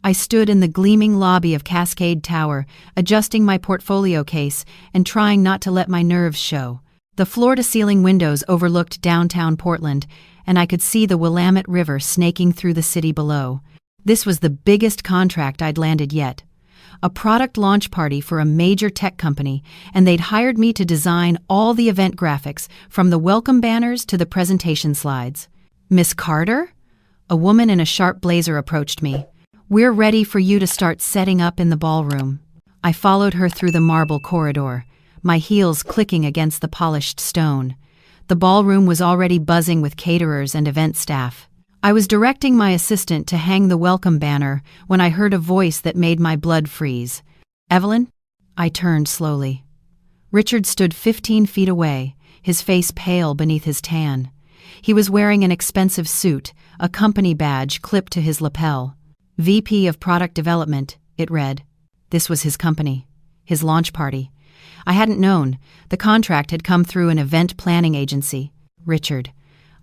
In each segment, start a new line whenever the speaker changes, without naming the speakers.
I stood in the gleaming lobby of Cascade Tower, adjusting my portfolio case and trying not to let my nerves show. The floor-to-ceiling windows overlooked downtown Portland, and I could see the Willamette River snaking through the city below. This was the biggest contract I'd landed yet. A product launch party for a major tech company, and they'd hired me to design all the event graphics, from the welcome banners to the presentation slides. "Miss Carter?" A woman in a sharp blazer approached me. "We're ready for you to start setting up in the ballroom." I followed her through the marble corridor, my heels clicking against the polished stone. The ballroom was already buzzing with caterers and event staff. I was directing my assistant to hang the welcome banner when I heard a voice that made my blood freeze. "Evelyn?" I turned slowly. Richard stood 15 feet away, his face pale beneath his tan. He was wearing an expensive suit, a company badge clipped to his lapel. VP of Product Development, it read. This was his company, his launch party. I hadn't known. The contract had come through an event planning agency. "Richard."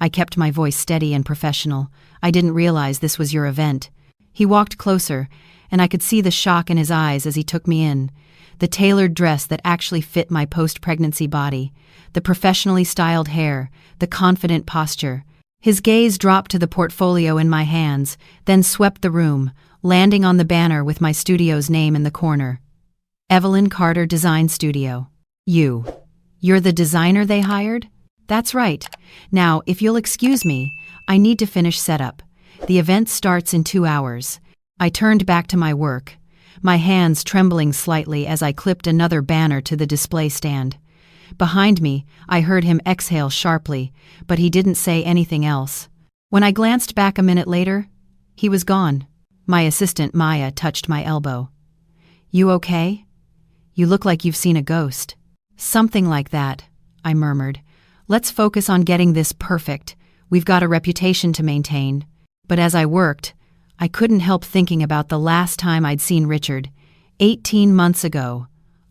I kept my voice steady and professional. "I didn't realize this was your event." He walked closer, and I could see the shock in his eyes as he took me in. The tailored dress that actually fit my post-pregnancy body, the professionally styled hair, the confident posture. His gaze dropped to the portfolio in my hands, then swept the room, landing on the banner with my studio's name in the corner. Evelyn Carter Design Studio. You're the designer they hired? That's right. Now, if you'll excuse me, I need to finish setup. The event starts in 2 hours. I turned back to my work, my hands trembling slightly as I clipped another banner to the display stand. Behind me, I heard him exhale sharply, but he didn't say anything else. When I glanced back a minute later, he was gone. My assistant, Maya, touched my elbow. "You okay? You look like you've seen a ghost." "Something like that," I murmured. "Let's focus on getting this perfect. We've got a reputation to maintain." But as I worked, I couldn't help thinking about the last time I'd seen Richard, 18 months ago,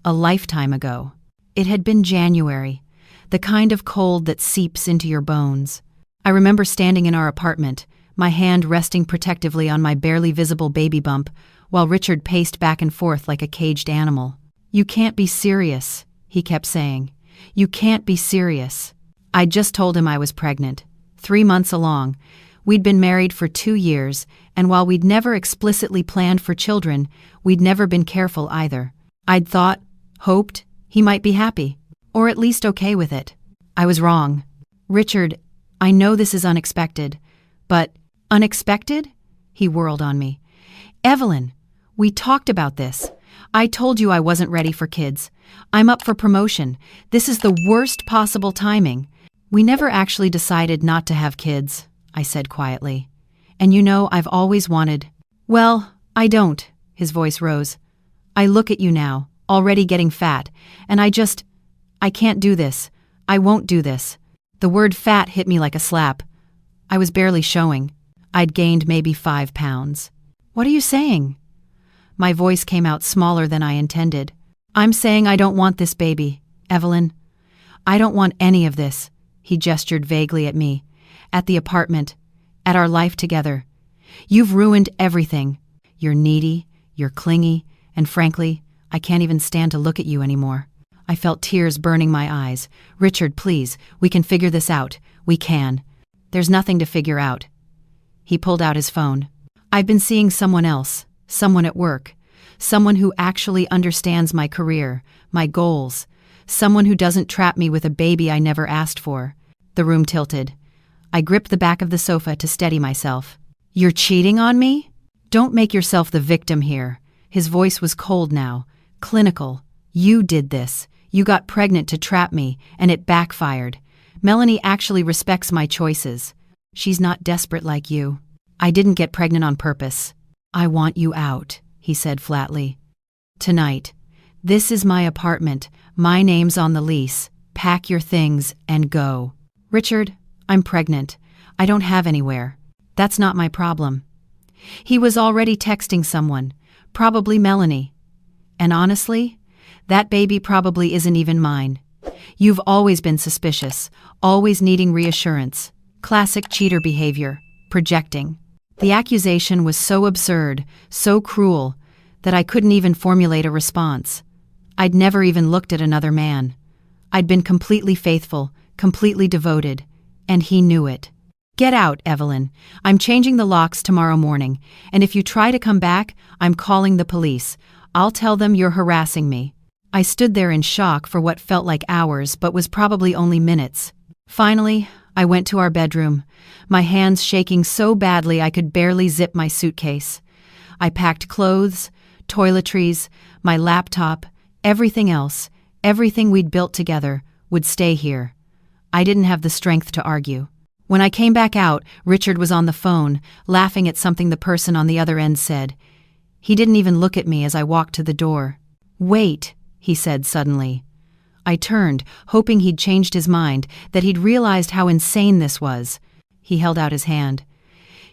a lifetime ago. It had been January, the kind of cold that seeps into your bones. I remember standing in our apartment, my hand resting protectively on my barely visible baby bump, while Richard paced back and forth like a caged animal. "You can't be serious," he kept saying. "You can't be serious." I'd just told him I was pregnant, 3 months along. We'd been married for 2 years, and while we'd never explicitly planned for children, we'd never been careful either. I'd thought, hoped, he might be happy, or at least okay with it. I was wrong. "Richard, I know this is unexpected, but..." "Unexpected?" He whirled on me. "Evelyn, we talked about this. I told you I wasn't ready for kids. I'm up for promotion. This is the worst possible timing." "We never actually decided not to have kids," I said quietly. "And you know I've always wanted..." "Well, I don't," his voice rose. "I look at you now, already getting fat, and I can't do this. I won't do this." The word fat hit me like a slap. I was barely showing. I'd gained maybe 5 pounds. "What are you saying?" My voice came out smaller than I intended. "I'm saying I don't want this baby, Evelyn. I don't want any of this." He gestured vaguely at me, at the apartment, at our life together. "You've ruined everything. You're needy, you're clingy, and frankly, I can't even stand to look at you anymore." I felt tears burning my eyes. "Richard, please, we can figure this out. We can." "There's nothing to figure out." He pulled out his phone. "I've been seeing someone else, someone at work, someone who actually understands my career, my goals, someone who doesn't trap me with a baby I never asked for." The room tilted. I gripped the back of the sofa to steady myself. "You're cheating on me? Don't make yourself the victim here." His voice was cold now, clinical. "You did this. You got pregnant to trap me, and it backfired. Melanie actually respects my choices. She's not desperate like you. I didn't get pregnant on purpose." "I want you out," he said flatly. "Tonight. This is my apartment. My name's on the lease. Pack your things and go." "Richard, I'm pregnant. I don't have anywhere. That's not my problem." He was already texting someone, probably Melanie. "And honestly, that baby probably isn't even mine. You've always been suspicious, always needing reassurance. Classic cheater behavior, projecting." The accusation was so absurd, so cruel, that I couldn't even formulate a response. I'd never even looked at another man. I'd been completely faithful, completely devoted, and he knew it. "Get out, Evelyn. I'm changing the locks tomorrow morning, and if you try to come back, I'm calling the police. I'll tell them you're harassing me." I stood there in shock for what felt like hours but was probably only minutes. Finally, I went to our bedroom, my hands shaking so badly I could barely zip my suitcase. I packed clothes, toiletries, my laptop, everything else, everything we'd built together, would stay here. I didn't have the strength to argue. When I came back out, Richard was on the phone, laughing at something the person on the other end said. He didn't even look at me as I walked to the door. "Wait," he said suddenly. I turned, hoping he'd changed his mind, that he'd realized how insane this was. He held out his hand.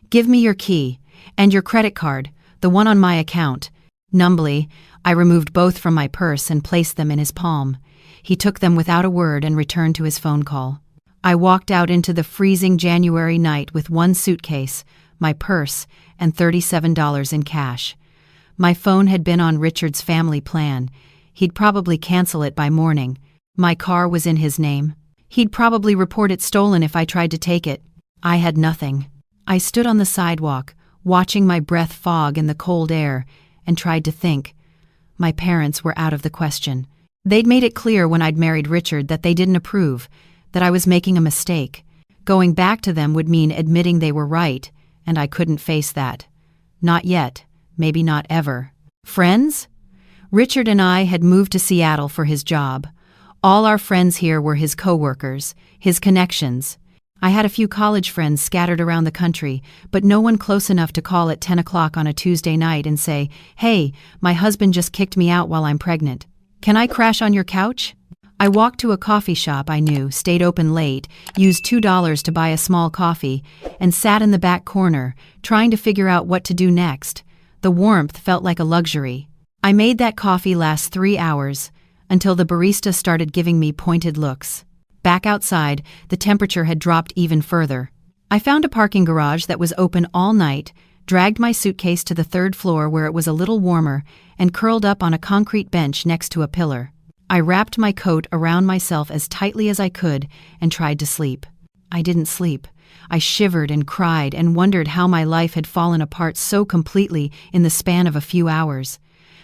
"Give me your key, and your credit card, the one on my account." Numbly, I removed both from my purse and placed them in his palm. He took them without a word and returned to his phone call. I walked out into the freezing January night with one suitcase, my purse, and $37 in cash. My phone had been on Richard's family plan. He'd probably cancel it by morning. My car was in his name. He'd probably report it stolen if I tried to take it. I had nothing. I stood on the sidewalk, watching my breath fog in the cold air, and tried to think. My parents were out of the question. They'd made it clear when I'd married Richard that they didn't approve, that I was making a mistake. Going back to them would mean admitting they were right, and I couldn't face that. Not yet, maybe not ever. Friends? Richard and I had moved to Seattle for his job. All our friends here were his coworkers, his connections. I had a few college friends scattered around the country, but no one close enough to call at 10 o'clock on a Tuesday night and say, "Hey, my husband just kicked me out while I'm pregnant. Can I crash on your couch?" I walked to a coffee shop I knew, stayed open late, used $2 to buy a small coffee, and sat in the back corner, trying to figure out what to do next. The warmth felt like a luxury. I made that coffee last 3 hours, until the barista started giving me pointed looks. Back outside, the temperature had dropped even further. I found a parking garage that was open all night, dragged my suitcase to the 3rd floor where it was a little warmer, and curled up on a concrete bench next to a pillar. I wrapped my coat around myself as tightly as I could and tried to sleep. I didn't sleep. I shivered and cried and wondered how my life had fallen apart so completely in the span of a few hours.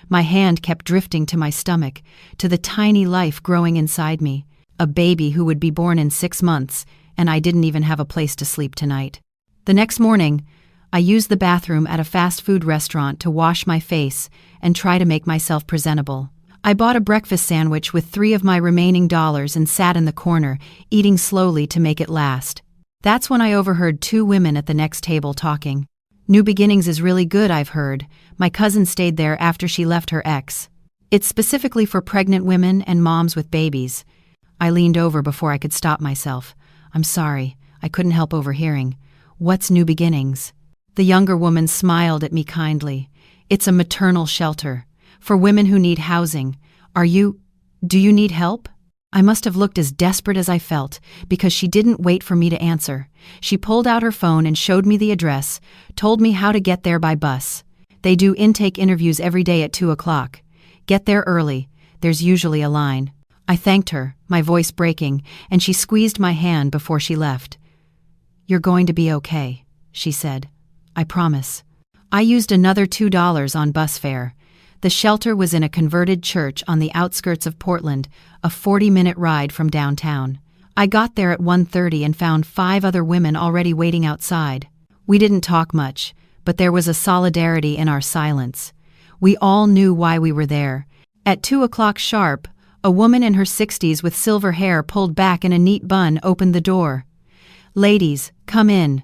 My hand kept drifting to my stomach, to the tiny life growing inside me, a baby who would be born in 6 months, and I didn't even have a place to sleep tonight. The next morning, I used the bathroom at a fast food restaurant to wash my face and try to make myself presentable. I bought a breakfast sandwich with 3 of my remaining dollars and sat in the corner, eating slowly to make it last. That's when I overheard 2 women at the next table talking. "New Beginnings is really good, I've heard. My cousin stayed there after she left her ex. It's specifically for pregnant women and moms with babies." I leaned over before I could stop myself. "I'm sorry, I couldn't help overhearing. What's New Beginnings?" The younger woman smiled at me kindly. "It's a maternal shelter. For women who need housing. Do you need help?" I must have looked as desperate as I felt, because she didn't wait for me to answer. She pulled out her phone and showed me the address, told me how to get there by bus. They do intake interviews every day at 2 o'clock. Get there early, there's usually a line. I thanked her, my voice breaking, and she squeezed my hand before she left. "You're going to be okay," she said. "I promise." I used another $2 on bus fare. The shelter was in a converted church on the outskirts of Portland, a 40-minute ride from downtown. I got there at 1:30 and found 5 other women already waiting outside. We didn't talk much, but there was a solidarity in our silence. We all knew why we were there. At 2 o'clock sharp, a woman in her 60s with silver hair pulled back in a neat bun opened the door. "Ladies, come in.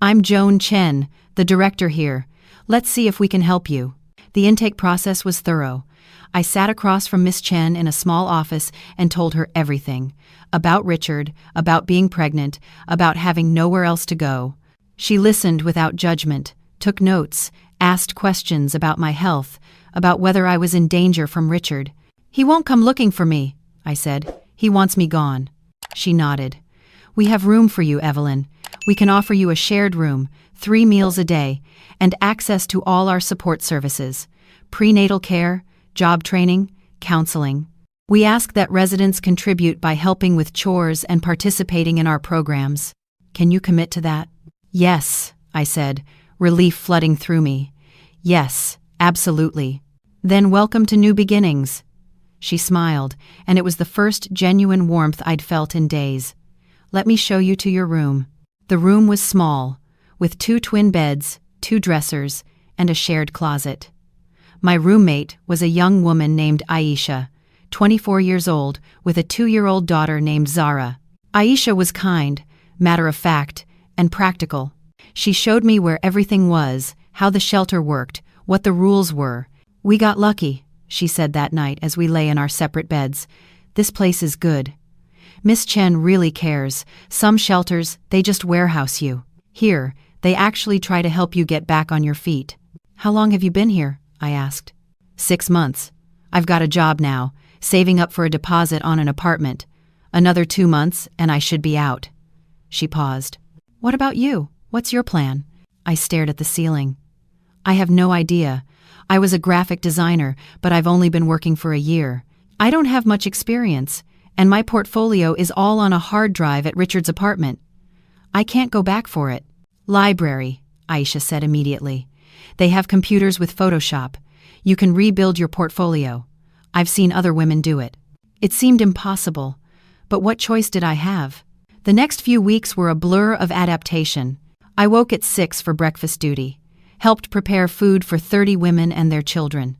I'm Joan Chen, the director here. Let's see if we can help you." The intake process was thorough. I sat across from Miss Chen in a small office and told her everything. About Richard, about being pregnant, about having nowhere else to go. She listened without judgment, took notes, asked questions about my health, about whether I was in danger from Richard. "He won't come looking for me," I said. "He wants me gone." She nodded. "We have room for you, Evelyn. We can offer you a shared room, 3 meals a day, and access to all our support services: prenatal care, job training, counseling. We ask that residents contribute by helping with chores and participating in our programs. Can you commit to that? Yes, I said, relief flooding through me. Yes, absolutely. Then welcome to new beginnings. She smiled, and it was the first genuine warmth I'd felt in days. Let me show you to your room. The room was small, with 2 twin beds, 2 dressers, and a shared closet. My roommate was a young woman named Aisha, 24 years old, with a 2-year-old daughter named Zara. Aisha was kind, matter-of-fact, and practical. She showed me where everything was, how the shelter worked, what the rules were. "We got lucky," she said that night as we lay in our separate beds. "This place is good. Miss Chen really cares. Some shelters, they just warehouse you. Here, they actually try to help you get back on your feet." "How long have you been here?" I asked. 6 months. I've got a job now, saving up for a deposit on an apartment. Another 2 months, and I should be out." She paused. "What about you? What's your plan?" I stared at the ceiling. "I have no idea. I was a graphic designer, but I've only been working for a year. I don't have much experience, and my portfolio is all on a hard drive at Richard's apartment. I can't go back for it." "Library," Aisha said immediately. "They have computers with Photoshop. You can rebuild your portfolio. I've seen other women do it." It seemed impossible, but what choice did I have? The next few weeks were a blur of adaptation. I woke at 6 for breakfast duty, helped prepare food for 30 women and their children.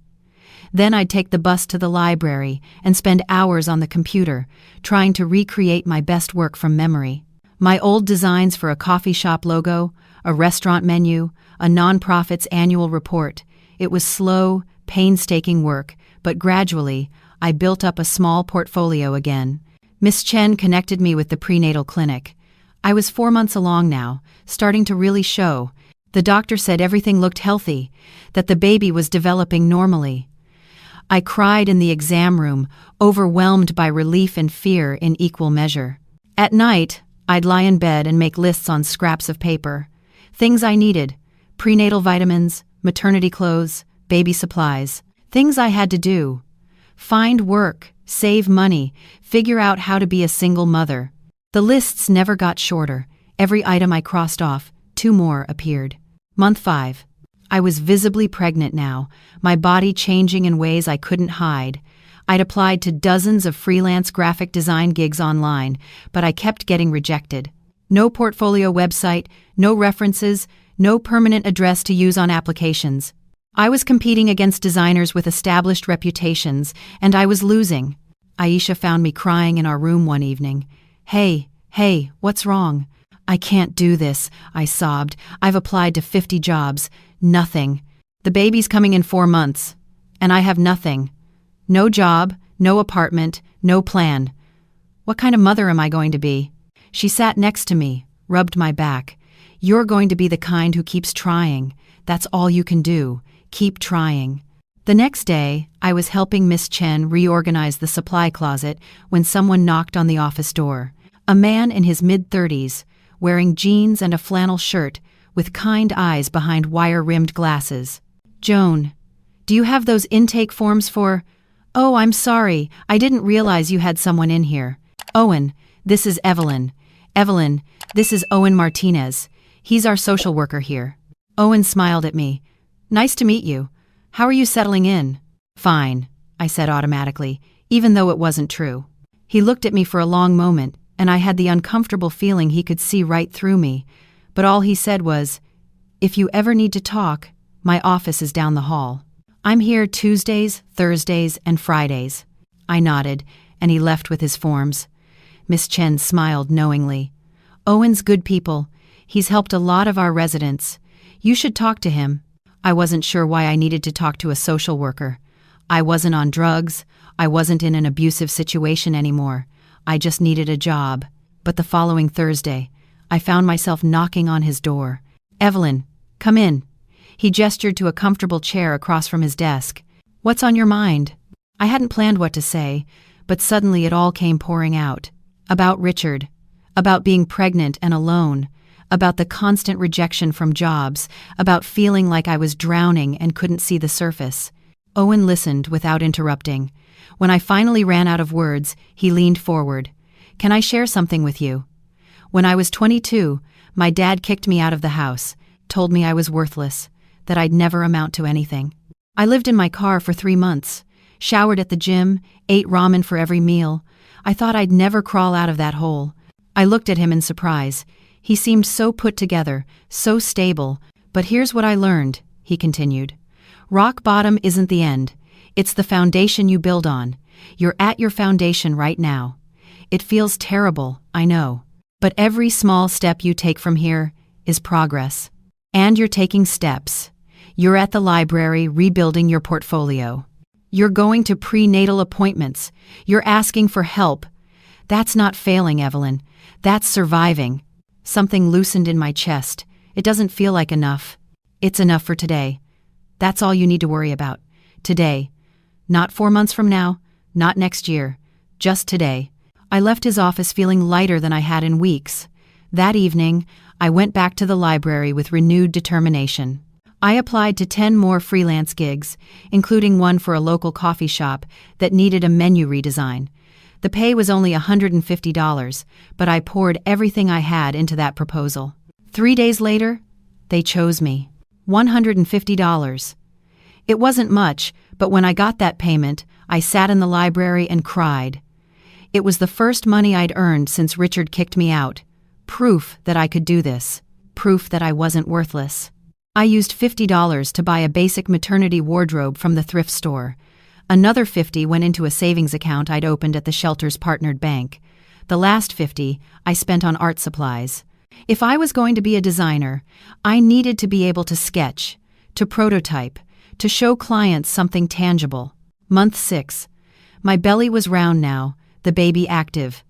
Then I'd take the bus to the library and spend hours on the computer, trying to recreate my best work from memory. My old designs for a coffee shop logo, a restaurant menu, a nonprofit's annual report. It was slow, painstaking work, but gradually, I built up a small portfolio again. Miss Chen connected me with the prenatal clinic. I was 4 months along now, starting to really show. The doctor said everything looked healthy, that the baby was developing normally. I cried in the exam room, overwhelmed by relief and fear in equal measure. At night, I'd lie in bed and make lists on scraps of paper. Things I needed: prenatal vitamins, maternity clothes, baby supplies. Things I had to do. Find work, save money, figure out how to be a single mother. The lists never got shorter. Every item I crossed off, 2 more appeared. Month 5. I was visibly pregnant now, my body changing in ways I couldn't hide. I'd applied to dozens of freelance graphic design gigs online, but I kept getting rejected. No portfolio website, no references, no permanent address to use on applications. I was competing against designers with established reputations, and I was losing. Aisha found me crying in our room one evening. Hey, what's wrong?" "I can't do this," I sobbed. "I've applied to 50 jobs. Nothing. The baby's coming in 4 months. And I have nothing. No job, no apartment, no plan. What kind of mother am I going to be?" She sat next to me, rubbed my back. "You're going to be the kind who keeps trying. That's all you can do. Keep trying." The next day, I was helping Miss Chen reorganize the supply closet when someone knocked on the office door. A man in his mid-30s, wearing jeans and a flannel shirt, with kind eyes behind wire-rimmed glasses. "Joan, do you have those intake forms for—" "Oh, I'm sorry, I didn't realize you had someone in here." "Owen, this is Evelyn. Evelyn, this is Owen Martinez. He's our social worker here." Owen smiled at me. "Nice to meet you. How are you settling in?" "Fine," I said automatically, even though it wasn't true. He looked at me for a long moment, and I had the uncomfortable feeling he could see right through me, but all he said was, "If you ever need to talk, my office is down the hall. I'm here Tuesdays, Thursdays, and Fridays." I nodded, and he left with his forms. Miss Chen smiled knowingly. "Owen's good people. He's helped a lot of our residents. You should talk to him." I wasn't sure why I needed to talk to a social worker. I wasn't on drugs. I wasn't in an abusive situation anymore. I just needed a job. But the following Thursday, I found myself knocking on his door. "Evelyn, come in." He gestured to a comfortable chair across from his desk. "What's on your mind?" I hadn't planned what to say, but suddenly it all came pouring out. About Richard. About being pregnant and alone. about the constant rejection from jobs, about feeling like I was drowning and couldn't see the surface. Owen listened without interrupting. When I finally ran out of words, he leaned forward. "Can I share something with you? When I was 22, my dad kicked me out of the house, told me I was worthless, that I'd never amount to anything. I lived in my car for 3 months, showered at the gym, ate ramen for every meal. I thought I'd never crawl out of that hole." I looked at him in surprise. He seemed so put together, so stable. "But here's what I learned," he continued. "Rock bottom isn't the end. It's the foundation you build on. You're at your foundation right now. It feels terrible, I know. But every small step you take from here is progress. And you're taking steps. You're at the library rebuilding your portfolio. You're going to prenatal appointments. You're asking for help. That's not failing, Evelyn. That's surviving." Something loosened in my chest. "It doesn't feel like enough. It's enough for today. That's all you need to worry about. Today. Not 4 months from now, not next year. Just today." I left his office feeling lighter than I had in weeks. That evening, I went back to the library with renewed determination. I applied to 10 more freelance gigs, including one for a local coffee shop that needed a menu redesign. The pay was only $150, but I poured everything I had into that proposal. 3 days later, they chose me. $150. It wasn't much, but when I got that payment, I sat in the library and cried. It was the first money I'd earned since Richard kicked me out. Proof that I could do this. Proof that I wasn't worthless. I used $50 to buy a basic maternity wardrobe from the thrift store. Another $50 went into a savings account I'd opened at the shelter's partnered bank. The last $50 I spent on art supplies. If I was going to be a designer, I needed to be able to sketch, to prototype, to show clients something tangible. Month 6. My belly was round now, the baby active.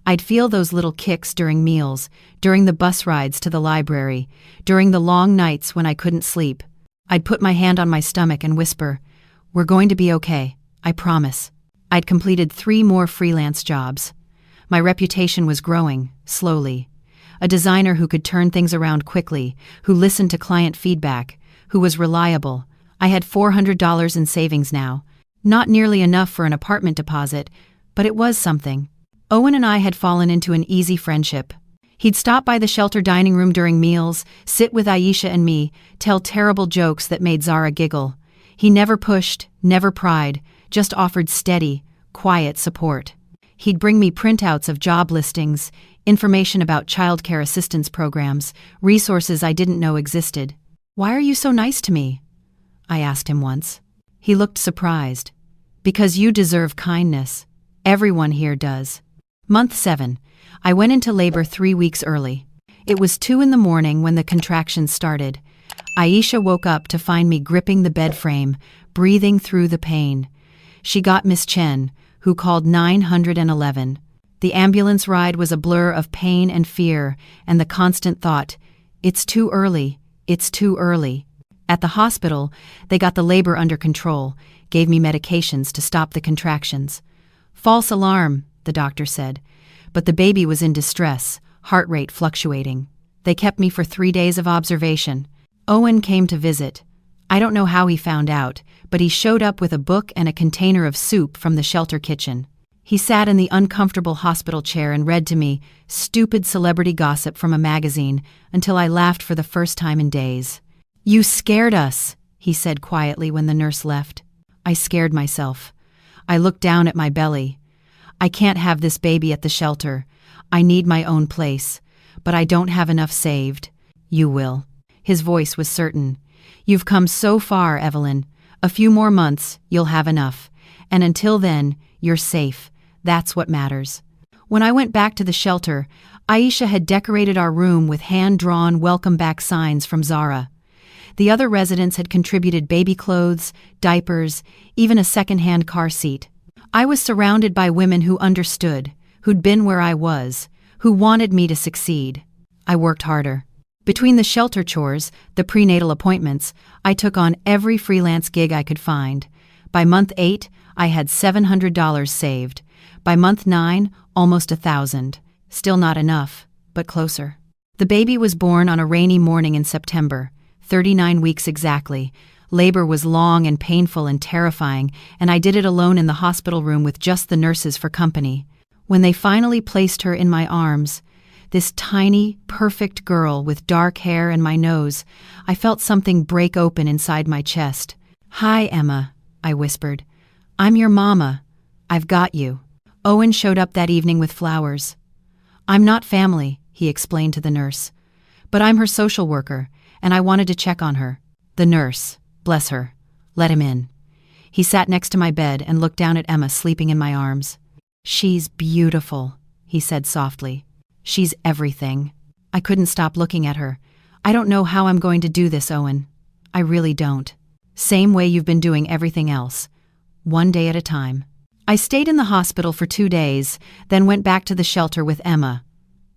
I'd feel those little kicks during meals, during the bus rides to the library, during the long nights when I couldn't sleep. I'd put my hand on my stomach and whisper, "We're going to be okay, I promise." I'd completed 3 more freelance jobs. My reputation was growing, slowly. A designer who could turn things around quickly, who listened to client feedback, who was reliable. I had $400 in savings now. Not nearly enough for an apartment deposit, but it was something. Owen and I had fallen into an easy friendship. He'd stop by the shelter dining room during meals, sit with Aisha and me, tell terrible jokes that made Zara giggle. He never pushed, never pried, just offered steady, quiet support. He'd bring me printouts of job listings, information about childcare assistance programs, resources I didn't know existed. "Why are you so nice to me?" I asked him once. He looked surprised. "Because you deserve kindness. Everyone here does." Month 7. I went into labor 3 weeks early. It was 2 in the morning when the contractions started. Aisha woke up to find me gripping the bed frame, breathing through the pain. She got Miss Chen, who called 911. The ambulance ride was a blur of pain and fear, and the constant thought, "It's too early, it's too early." At the hospital, they got the labor under control, gave me medications to stop the contractions. "False alarm," the doctor said, but the baby was in distress, heart rate fluctuating. They kept me for 3 days of observation. Owen came to visit. I don't know how he found out, but he showed up with a book and a container of soup from the shelter kitchen. He sat in the uncomfortable hospital chair and read to me stupid celebrity gossip from a magazine until I laughed for the first time in days. "You scared us," he said quietly when the nurse left. I scared myself. I looked down at my belly. "I can't have this baby at the shelter. I need my own place, but I don't have enough saved." "You will." His voice was certain. "You've come so far, Evelyn. A few more months, you'll have enough. And until then, you're safe. That's what matters." When I went back to the shelter, Aisha had decorated our room with hand-drawn welcome back signs from Zara. The other residents had contributed baby clothes, diapers, even a second-hand car seat. I was surrounded by women who understood, who'd been where I was, who wanted me to succeed. I worked harder. Between the shelter chores, the prenatal appointments, I took on every freelance gig I could find. By month 8, I had $700 saved. By month 9, almost $1,000. Still not enough, but closer. The baby was born on a rainy morning in September, 39 weeks exactly. Labor was long and painful and terrifying, and I did it alone in the hospital room with just the nurses for company. When they finally placed her in my arms, this tiny, perfect girl with dark hair and my nose, I felt something break open inside my chest. "Hi, Emma," I whispered. "I'm your mama. I've got you." Owen showed up that evening with flowers. "I'm not family," he explained to the nurse, "but I'm her social worker, and I wanted to check on her." The nurse, bless her, let him in. He sat next to my bed and looked down at Emma sleeping in my arms. "She's beautiful," he said softly. "She's everything." I couldn't stop looking at her. "I don't know how I'm going to do this, Owen. I really don't. Same way you've been doing everything else. One day at a time." I stayed in the hospital for 2 days, then went back to the shelter with Emma.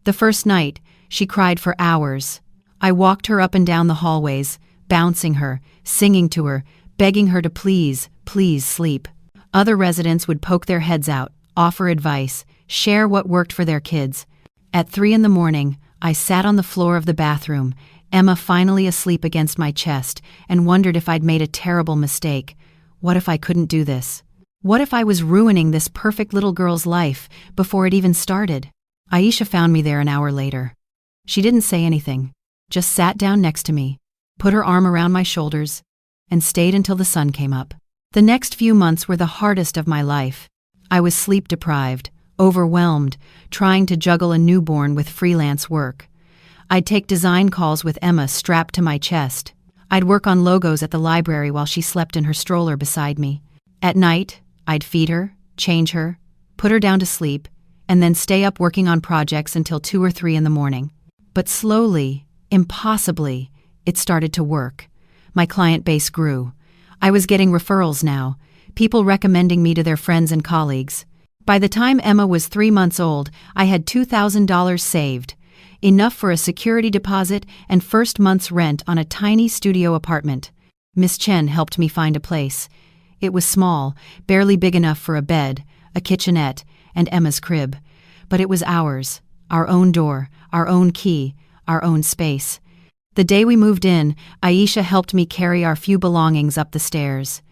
The first night, she cried for hours. I walked her up and down the hallways, bouncing her, singing to her, begging her to please, please sleep. Other residents would poke their heads out, offer advice, share what worked for their kids. At 3 a.m, I sat on the floor of the bathroom, Emma finally asleep against my chest, and wondered if I'd made a terrible mistake. What if I couldn't do this? What if I was ruining this perfect little girl's life before it even started? Aisha found me there an hour later. She didn't say anything, just sat down next to me, put her arm around my shoulders, and stayed until the sun came up. The next few months were the hardest of my life. I was sleep-deprived, overwhelmed, trying to juggle a newborn with freelance work. I'd take design calls with Emma strapped to my chest. I'd work on logos at the library while she slept in her stroller beside me. At night, I'd feed her, change her, put her down to sleep, and then stay up working on projects until 2 or 3 a.m. But slowly, impossibly, it started to work. My client base grew. I was getting referrals now, people recommending me to their friends and colleagues. By the time Emma was 3 months old, I had $2,000 saved, enough for a security deposit and first month's rent on a tiny studio apartment. Miss Chen helped me find a place. It was small, barely big enough for a bed, a kitchenette, and Emma's crib. But it was ours, our own door, our own key, our own space. The day we moved in, Aisha helped me carry our few belongings up the stairs.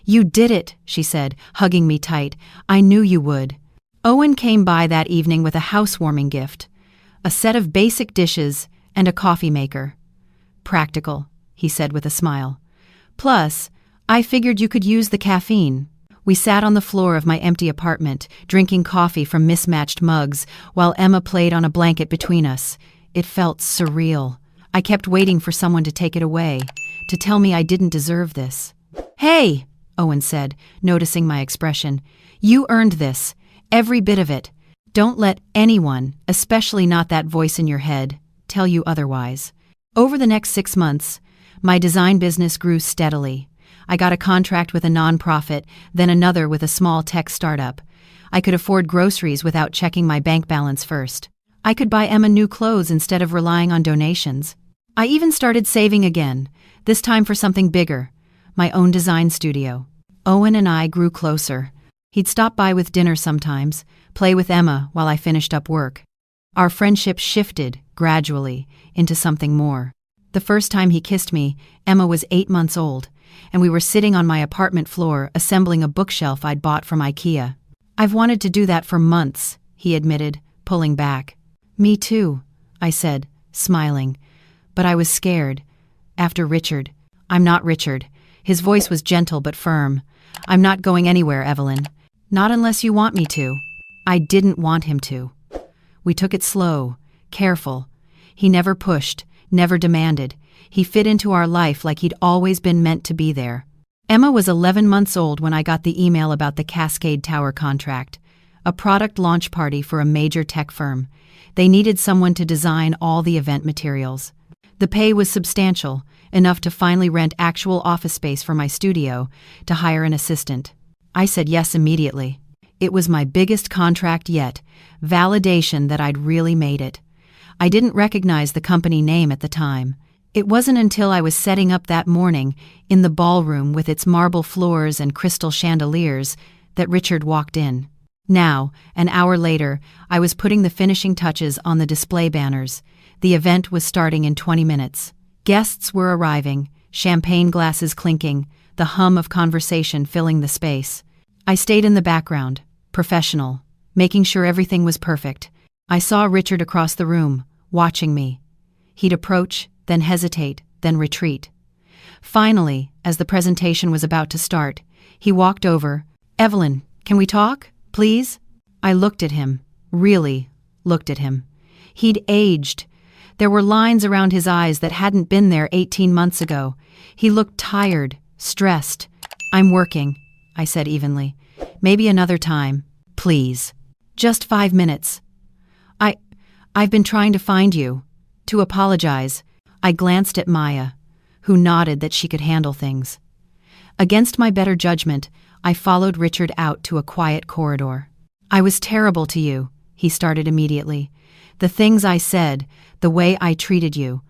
"You did it," she said, hugging me tight. "I knew you would." Owen came by that evening with a housewarming gift, a set of basic dishes and a coffee maker. "Practical," he said with a smile. "Plus, I figured you could use the caffeine." We sat on the floor of my empty apartment, drinking coffee from mismatched mugs, while Emma played on a blanket between us. It felt surreal. I kept waiting for someone to take it away, to tell me I didn't deserve this. "Hey," Owen said, noticing my expression. "You earned this, every bit of it. Don't let anyone, especially not that voice in your head, tell you otherwise." Over the next 6 months, my design business grew steadily. I got a contract with a nonprofit, then another with a small tech startup. I could afford groceries without checking my bank balance first. I could buy Emma new clothes instead of relying on donations. I even started saving again, this time for something bigger, my own design studio. Owen and I grew closer. He'd stop by with dinner sometimes, play with Emma while I finished up work. Our friendship shifted, gradually, into something more. The first time he kissed me, Emma was 8 months old, and we were sitting on my apartment floor assembling a bookshelf I'd bought from IKEA. "I've wanted to do that for months," he admitted, pulling back. "Me too," I said, smiling. But I was scared. After Richard. "I'm not Richard." His voice was gentle but firm. "I'm not going anywhere, Evelyn. Not unless you want me to." I didn't want him to. We took it slow, careful. He never pushed, never demanded. He fit into our life like he'd always been meant to be there. Emma was 11 months old when I got the email about the Cascade Tower contract, a product launch party for a major tech firm. They needed someone to design all the event materials. The pay was substantial, enough to finally rent actual office space for my studio, to hire an assistant. I said yes immediately. It was my biggest contract yet, validation that I'd really made it. I didn't recognize the company name at the time. It wasn't until I was setting up that morning, in the ballroom with its marble floors and crystal chandeliers, that Richard walked in. Now, an hour later, I was putting the finishing touches on the display banners. The event was starting in 20 minutes. Guests were arriving, champagne glasses clinking, the hum of conversation filling the space. I stayed in the background, professional, making sure everything was perfect. I saw Richard across the room, watching me. He'd approach, then hesitate, then retreat. Finally, as the presentation was about to start, he walked over. "Evelyn, can we talk, please?" I looked at him, really looked at him. He'd aged. There were lines around his eyes that hadn't been there 18 months ago. He looked tired, stressed. "I'm working," I said evenly. "Maybe another time, please. Just 5 minutes. I've been trying to find you, to apologize." I glanced at Maya, who nodded that she could handle things. Against my better judgment, I followed Richard out to a quiet corridor. "I was terrible to you," he started immediately. "The things I said, the way I treated you.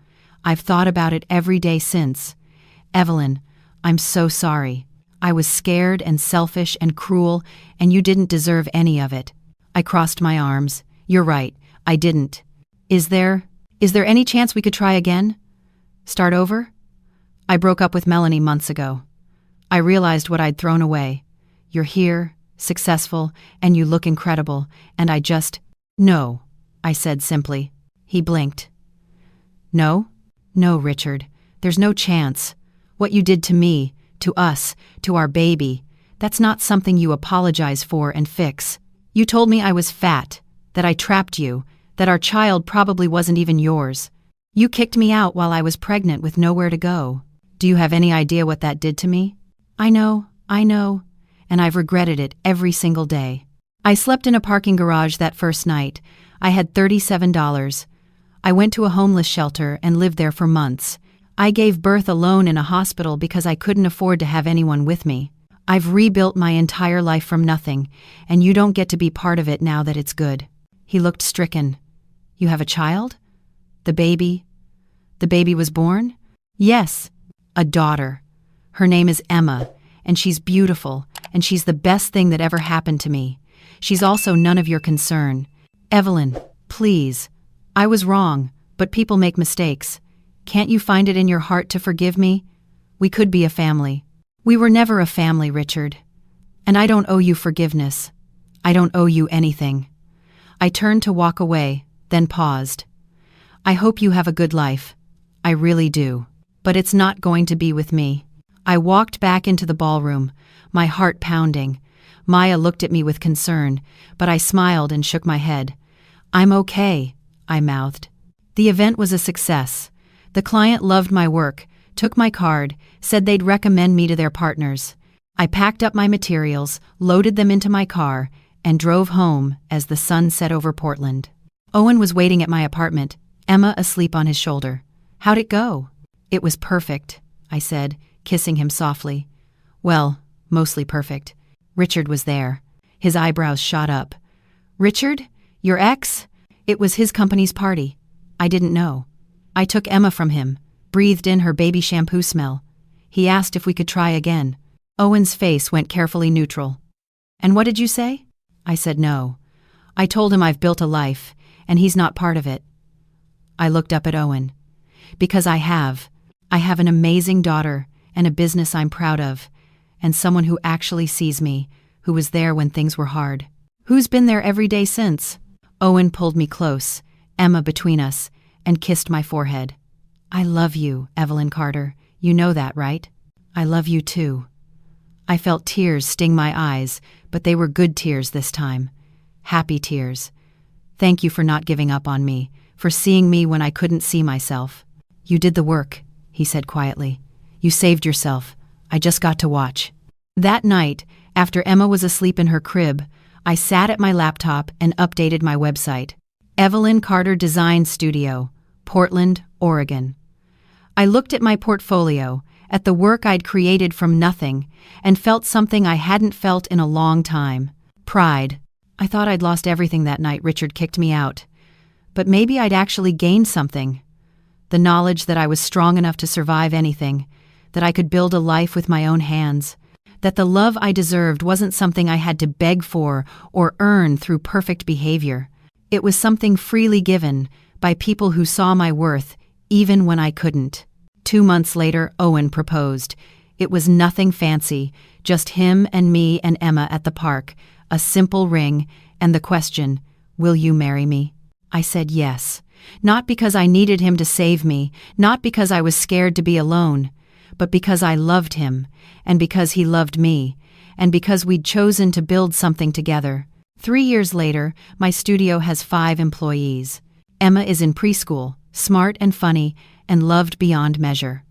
I've thought about it every day since. Evelyn, I'm so sorry. I was scared and selfish and cruel, and you didn't deserve any of it." I crossed my arms. "You're right, I didn't. Is there any chance we could try again? Start over? I broke up with Melanie months ago. I realized what I'd thrown away. You're here, successful, and you look incredible, and I just—" "No," I said simply. He blinked. "No? No, Richard. There's no chance. What you did to me, to us, to our baby, that's not something you apologize for and fix. You told me I was fat, that I trapped you, that our child probably wasn't even yours. You kicked me out while I was pregnant with nowhere to go. Do you have any idea what that did to me?" I know, and I've regretted it every single day. I slept in a parking garage that first night. I had $37. I went to a homeless shelter and lived there for months. I gave birth alone in a hospital because I couldn't afford to have anyone with me. I've rebuilt my entire life from nothing, and you don't get to be part of it now that it's good." He looked stricken. "You have a child? The baby was born?" "Yes, a daughter. Her name is Emma, and she's beautiful, and she's the best thing that ever happened to me. She's also none of your concern. Evelyn, please. I was wrong, but people make mistakes. Can't you find it in your heart to forgive me? We could be a family." "We were never a family, Richard. And I don't owe you forgiveness. I don't owe you anything." I turned to walk away, then paused. "I hope you have a good life. I really do. But it's not going to be with me." I walked back into the ballroom, my heart pounding. Maya looked at me with concern, but I smiled and shook my head. "I'm okay," I mouthed. The event was a success. The client loved my work, took my card, said they'd recommend me to their partners. I packed up my materials, loaded them into my car, and drove home as the sun set over Portland. Owen was waiting at my apartment, Emma asleep on his shoulder. "How'd it go?" "It was perfect," I said, kissing him softly. "Well, mostly perfect." Richard was there. His eyebrows shot up. "Richard? Your ex?" "It was his company's party. I didn't know. I took Emma from him, breathed in her baby shampoo smell. He asked if we could try again." Owen's face went carefully neutral. "And what did you say?" I said no. I told him I've built a life, and he's not part of it. I looked up at Owen. "Because I have. I have an amazing daughter, and a business I'm proud of, and someone who actually sees me, who was there when things were hard. Who's been there every day since?" Owen pulled me close, Emma between us, and kissed my forehead. "I love you, Evelyn Carter. You know that, right?" "I love you too." I felt tears sting my eyes, but they were good tears this time. Happy tears. "Thank you for not giving up on me, for seeing me when I couldn't see myself." "You did the work," he said quietly. "You saved yourself. I just got to watch." That night, after Emma was asleep in her crib, I sat at my laptop and updated my website. Evelyn Carter Design Studio, Portland, Oregon. I looked at my portfolio, at the work I'd created from nothing, and felt something I hadn't felt in a long time. Pride. I thought I'd lost everything that night Richard kicked me out. But maybe I'd actually gained something. The knowledge that I was strong enough to survive anything, that I could build a life with my own hands, that the love I deserved wasn't something I had to beg for or earn through perfect behavior. It was something freely given, by people who saw my worth, even when I couldn't. 2 months later, Owen proposed. It was nothing fancy, just him and me and Emma at the park, a simple ring, and the question, "Will you marry me?" I said yes. Not because I needed him to save me, not because I was scared to be alone, but because I loved him, and because he loved me, and because we'd chosen to build something together. 3 years later, my studio has 5 employees. Emma is in preschool, smart and funny, and loved beyond measure.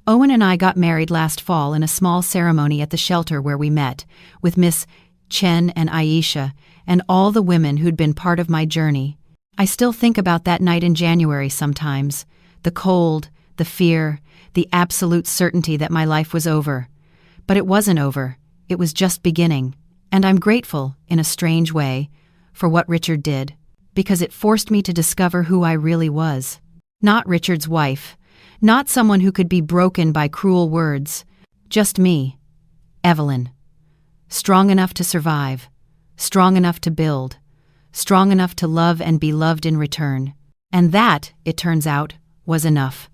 Owen and I got married last fall in a small ceremony at the shelter where we met, with Miss Chen and Aisha, and all the women who'd been part of my journey. I still think about that night in January sometimes. The cold, the fear, the absolute certainty that my life was over. But it wasn't over. It was just beginning. And I'm grateful, in a strange way, for what Richard did, because it forced me to discover who I really was. Not Richard's wife. Not someone who could be broken by cruel words. Just me, Evelyn. Strong enough to survive. Strong enough to build. Strong enough to love and be loved in return. And that, it turns out, was enough.